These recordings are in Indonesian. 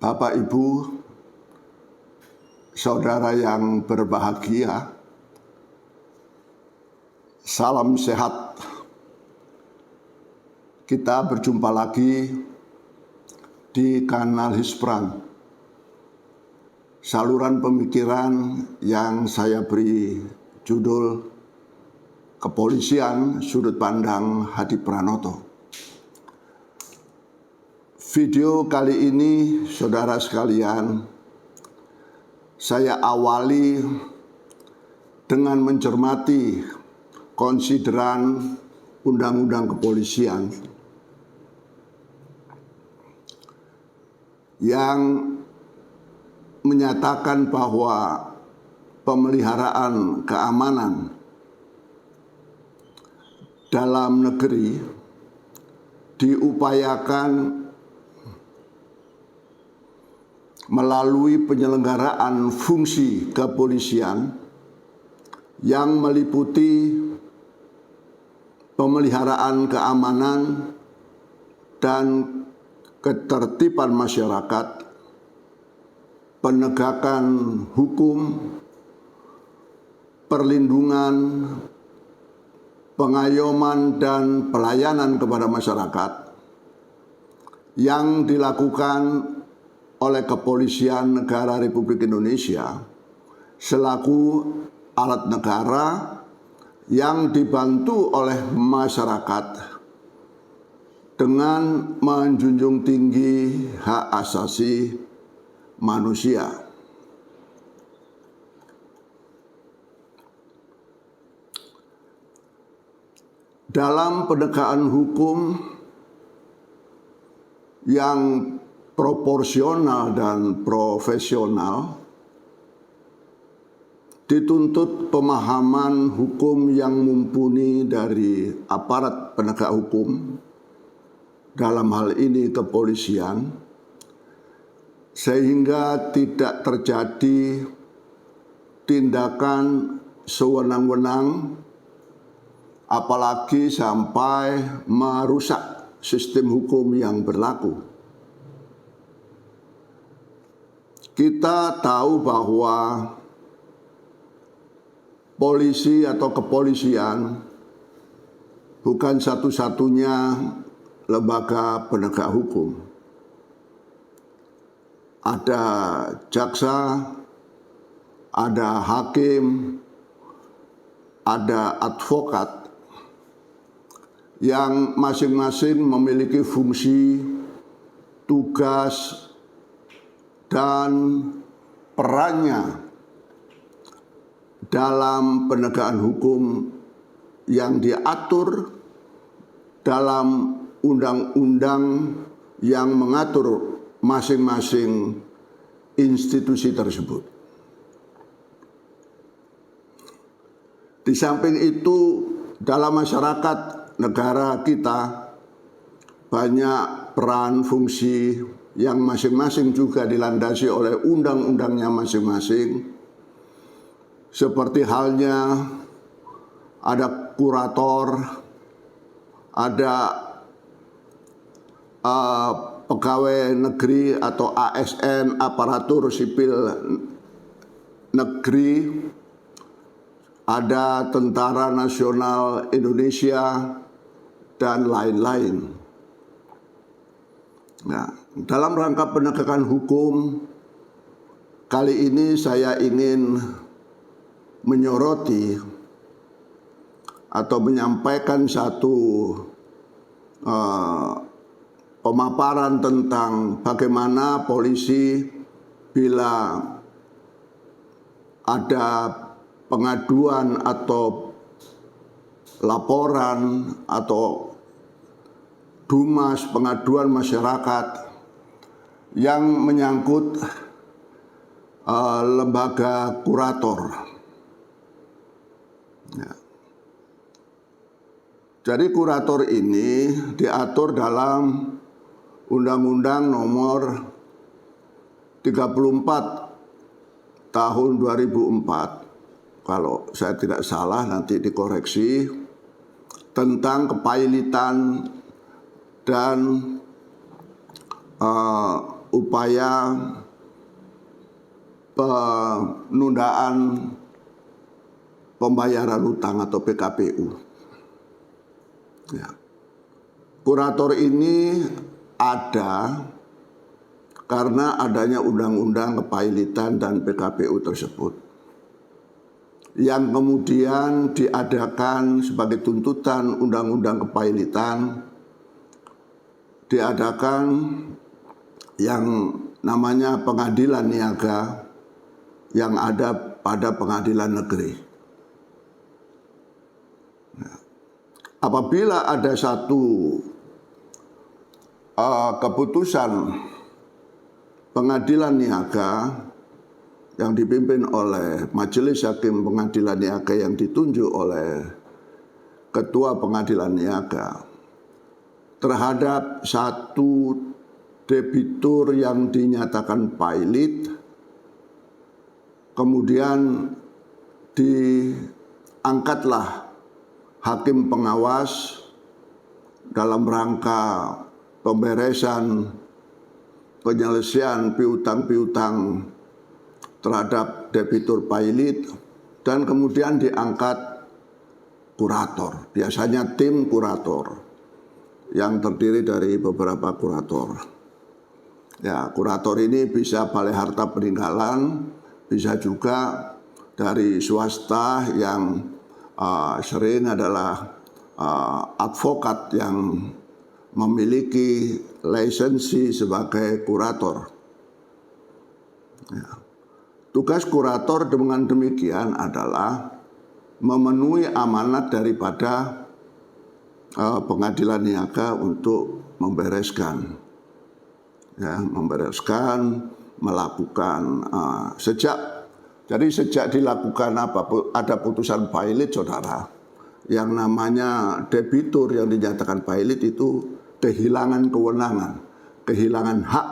Bapak, Ibu, saudara yang berbahagia, salam sehat. Kita berjumpa lagi di kanal Hisprang, saluran pemikiran yang saya beri judul Kepolisian Sudut Pandang Hadi Pranoto. Video kali ini, saudara sekalian, saya awali dengan mencermati konsideran Undang-Undang Kepolisian yang menyatakan bahwa pemeliharaan keamanan dalam negeri diupayakan melalui penyelenggaraan fungsi kepolisian yang meliputi pemeliharaan keamanan dan ketertiban masyarakat, penegakan hukum, perlindungan, pengayoman dan pelayanan kepada masyarakat yang dilakukan oleh Kepolisian Negara Republik Indonesia selaku alat negara yang dibantu oleh masyarakat dengan menjunjung tinggi hak asasi manusia. Dalam penegakan hukum yang proporsional dan profesional, dituntut pemahaman hukum yang mumpuni dari aparat penegak hukum, dalam hal ini kepolisian, sehingga tidak terjadi tindakan sewenang-wenang, apalagi sampai merusak sistem hukum yang berlaku. Kita tahu bahwa polisi atau kepolisian bukan satu-satunya lembaga penegak hukum. Ada jaksa, ada hakim, ada advokat yang masing-masing memiliki fungsi, tugas, dan perannya dalam penegakan hukum yang diatur dalam undang-undang yang mengatur masing-masing institusi tersebut. Di samping itu, dalam masyarakat negara kita banyak peran fungsi yang masing-masing juga dilandasi oleh undang-undangnya masing-masing. Seperti halnya ada kurator, ada pegawai negeri atau ASN, aparatur sipil negeri, ada Tentara Nasional Indonesia, dan lain-lain. Nah, dalam rangka penegakan hukum, kali ini saya ingin menyoroti atau menyampaikan satu pemaparan tentang bagaimana polisi bila ada pengaduan atau laporan atau dumas pengaduan masyarakat yang menyangkut lembaga kurator. Ya. Jadi kurator ini diatur dalam Undang-Undang Nomor 34 Tahun 2004, kalau saya tidak salah nanti dikoreksi, tentang kepailitan dan upaya penundaan pembayaran utang atau PKPU. Ya. Kurator ini ada karena adanya undang-undang kepailitan dan PKPU tersebut, yang kemudian diadakan sebagai tuntutan undang-undang kepailitan, diadakan yang namanya pengadilan niaga yang ada pada pengadilan negeri. Apabila ada satu keputusan pengadilan niaga yang dipimpin oleh majelis hakim pengadilan niaga yang ditunjuk oleh ketua pengadilan niaga terhadap satu debitur yang dinyatakan pailit, kemudian diangkatlah hakim pengawas dalam rangka pemberesan penyelesaian piutang-piutang terhadap debitur pailit, dan kemudian diangkat kurator, biasanya tim kurator yang terdiri dari beberapa kurator. Ya, kurator ini bisa balai harta peninggalan, bisa juga dari swasta yang sering adalah advokat yang memiliki lisensi sebagai kurator. Ya. Tugas kurator dengan demikian adalah memenuhi amanat daripada pengadilan niaga untuk membereskan, ya, melakukan sejak dilakukan ada putusan pailit, saudara, yang namanya debitur yang dinyatakan pailit itu kehilangan kewenangan, kehilangan hak,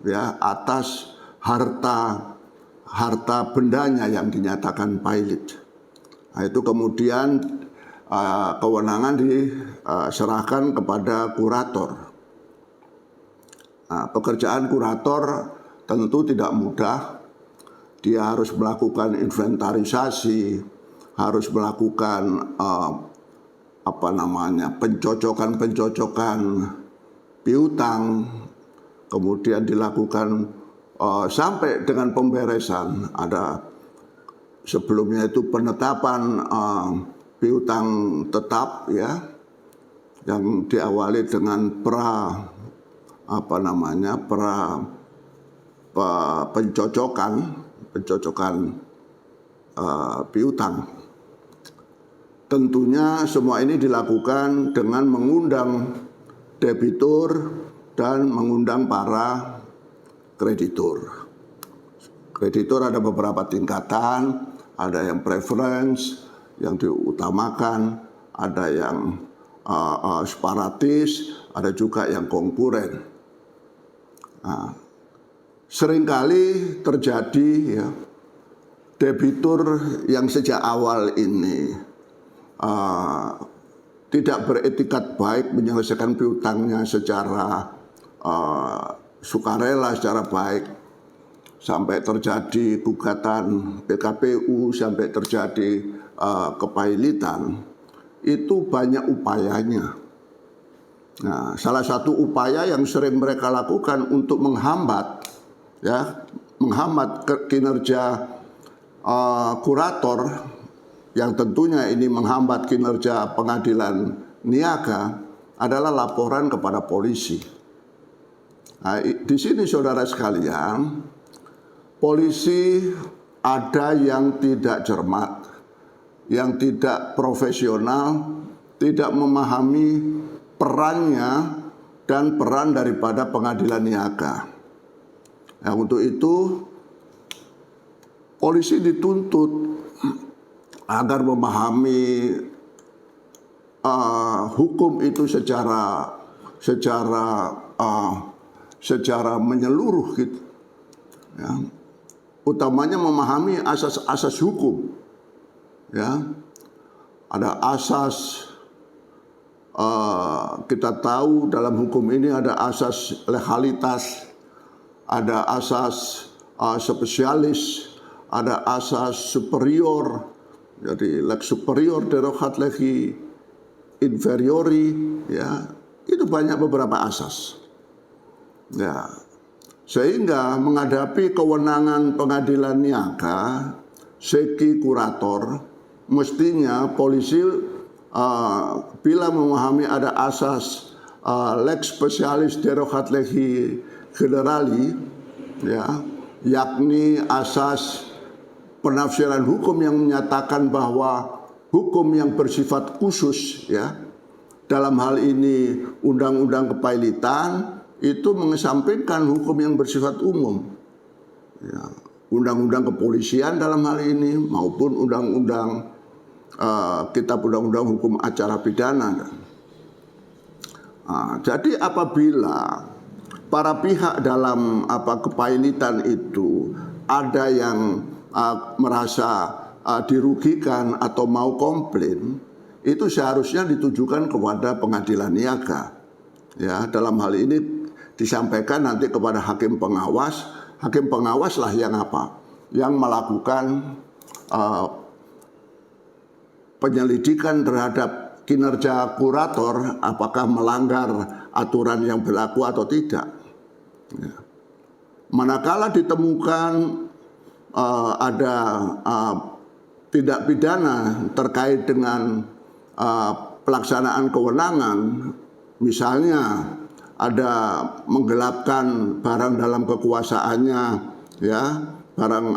ya, atas harta bendanya yang dinyatakan pailit. Nah, itu kemudian kewenangan diserahkan kepada kurator. Nah, pekerjaan kurator tentu tidak mudah. Dia harus melakukan inventarisasi, harus melakukan pencocokan piutang, kemudian dilakukan sampai dengan pemberesan. Ada sebelumnya itu penetapan piutang tetap, ya, yang diawali dengan pencocokan piutang. Tentunya semua ini dilakukan dengan mengundang debitur dan mengundang para kreditur. Kreditur ada beberapa tingkatan, ada yang preference yang diutamakan, ada yang separatis, ada juga yang konkuren. Nah, seringkali terjadi, ya, debitur yang sejak awal ini tidak beretikat baik menyelesaikan piutangnya secara sukarela, secara baik, sampai terjadi gugatan PKPU, sampai terjadi kepailitan. Itu banyak upayanya. Nah, salah satu upaya yang sering mereka lakukan untuk menghambat kinerja kurator, yang tentunya ini menghambat kinerja pengadilan niaga, adalah laporan kepada polisi. Nah, di sini saudara sekalian, polisi ada yang tidak cermat, yang tidak profesional, tidak memahami perannya dan peran daripada pengadilan niaga. Nah, untuk itu polisi dituntut agar memahami hukum itu secara menyeluruh, gitu, ya. Utamanya memahami asas-asas hukum, ya. Ada asas, kita tahu dalam hukum ini ada asas legalitas, ada asas spesialis, ada asas superior, jadi lex superior derogat legi inferiori, ya itu banyak beberapa asas. Ya, sehingga menghadapi kewenangan pengadilan niaga, segi kurator, mestinya polisi bila memahami ada asas lex specialis derogat legi generali, ya, yakni asas penafsiran hukum yang menyatakan bahwa hukum yang bersifat khusus, ya, dalam hal ini undang-undang kepailitan itu mengesampingkan hukum yang bersifat umum, ya, undang-undang kepolisian dalam hal ini maupun undang-undang kitab undang-undang hukum acara pidana. Jadi apabila para pihak dalam kepailitan itu ada yang merasa dirugikan atau mau komplain, itu seharusnya ditujukan kepada pengadilan niaga. Ya, dalam hal ini disampaikan nanti kepada hakim pengawas. Hakim pengawas lah yang yang melakukan penyelidikan terhadap kinerja kurator, apakah melanggar aturan yang berlaku atau tidak. Ya. Manakala ditemukan ada tindak pidana terkait dengan pelaksanaan kewenangan, misalnya ada menggelapkan barang dalam kekuasaannya, ya, barang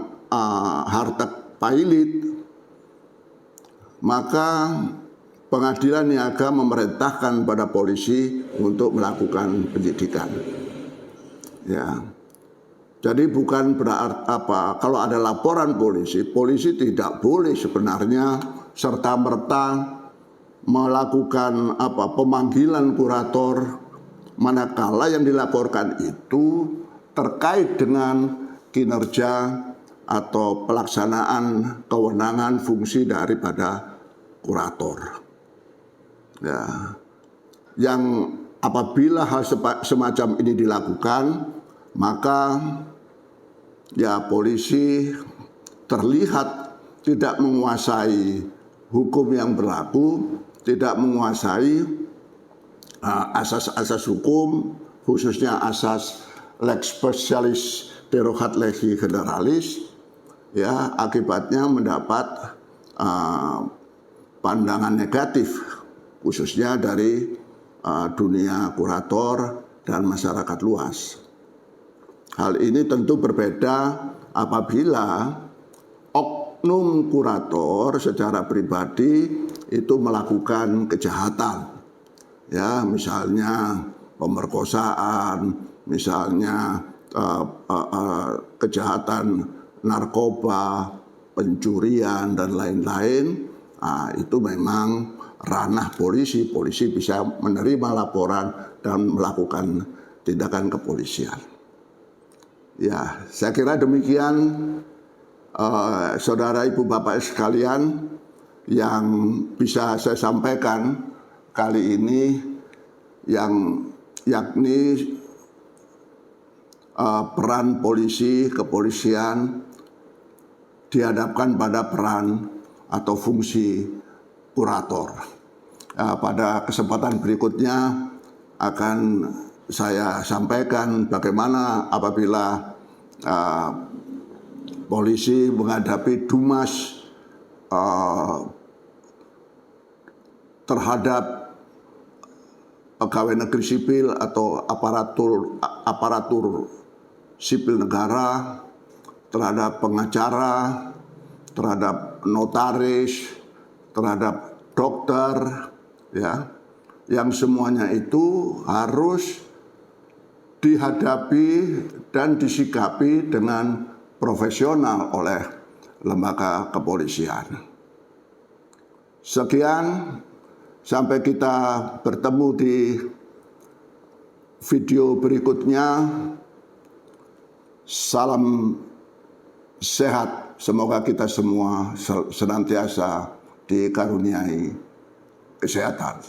harta pailit, maka pengadilan niaga memerintahkan pada polisi untuk melakukan penyidikan. Ya, jadi bukan berarti kalau ada laporan polisi, polisi tidak boleh sebenarnya serta merta melakukan pemanggilan kurator, manakala yang dilaporkan itu terkait dengan kinerja atau pelaksanaan kewenangan fungsi daripada kurator. Ya, yang apabila hal semacam ini dilakukan, maka ya polisi terlihat tidak menguasai hukum yang berlaku, tidak menguasai asas-asas hukum, khususnya asas lex specialis derogat legi generalis, ya, akibatnya mendapat pandangan negatif, khususnya dari dunia kurator dan masyarakat luas. Hal ini tentu berbeda apabila oknum kurator secara pribadi itu melakukan kejahatan. Ya, misalnya pemerkosaan, misalnya kejahatan narkoba, pencurian dan lain-lain. Itu memang ranah polisi. Polisi bisa menerima laporan dan melakukan tindakan kepolisian. Ya, saya kira demikian, saudara ibu bapak sekalian, yang bisa saya sampaikan kali ini, yang yakni peran polisi, kepolisian dihadapkan pada peran atau fungsi kurator. Pada kesempatan berikutnya akan saya sampaikan bagaimana apabila polisi menghadapi dumas terhadap pegawai negeri sipil atau aparatur sipil negara, terhadap pengacara, terhadap notaris, terhadap dokter, ya, yang semuanya itu harus dihadapi dan disikapi dengan profesional oleh lembaga kepolisian. Sekian, sampai kita bertemu di video berikutnya. Salam sehat, semoga kita semua senantiasa dikaruniai kesehatan.